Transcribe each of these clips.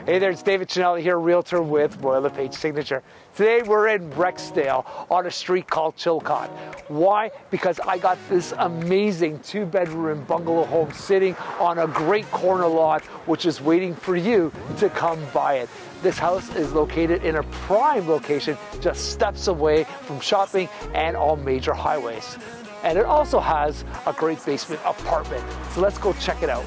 Hey there, it's David Chinelli here, Realtor with Royal LePage Signature. Today we're in Rexdale on a street called Chilcot. Why? Because I got this amazing 2-bedroom bungalow home sitting on a great corner lot which is waiting for you to come buy it. This house is located in a prime location, just steps away from shopping and all major highways. And it also has a great basement apartment. So let's go check it out.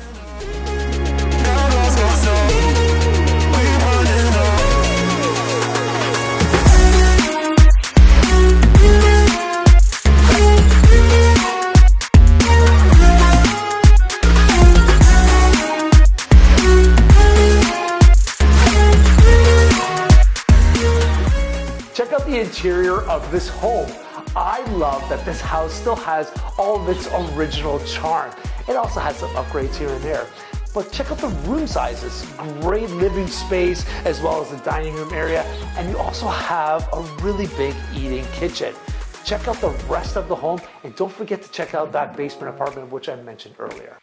Check out the interior of this home. I love that this house still has all of its original charm. It also has some upgrades here and there. But check out the room sizes. Great living space as well as the dining room area. And you also have a really big eating kitchen. Check out the rest of the home and don't forget to check out that basement apartment which I mentioned earlier.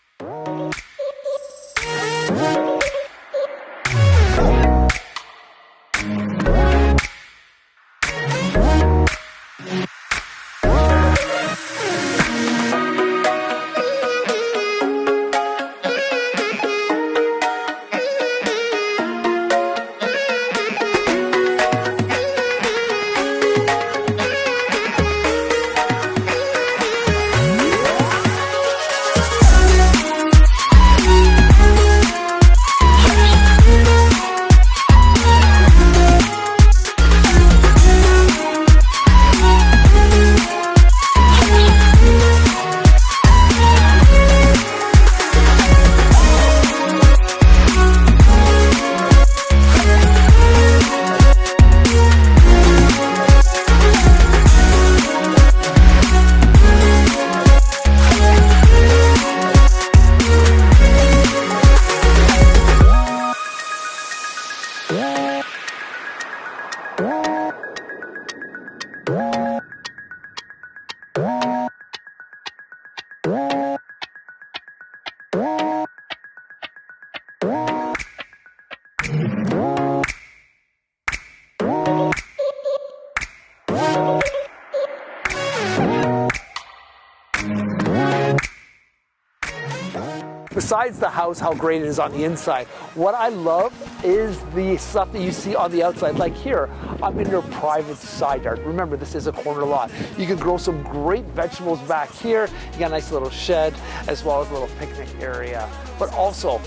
Besides the house, how great it is on the inside, what I love is the stuff that you see on the outside. Like here, I'm in your private side yard. Remember, this is a corner lot. You can grow some great vegetables back here. You got a nice little shed as well as a little picnic area. But also,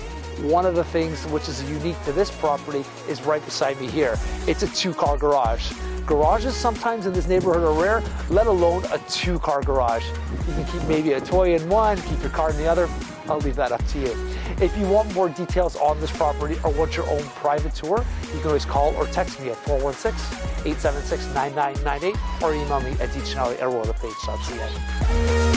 one of the things which is unique to this property is right beside me here. It's a 2-car garage. Garages sometimes in this neighborhood are rare, let alone a 2-car garage. You can keep maybe a toy in one, keep your car in the other. I'll leave that up to you. If you want more details on this property or want your own private tour, you can always call or text me at 416-876-9998 or email me at dchinelli@royallepage.ca.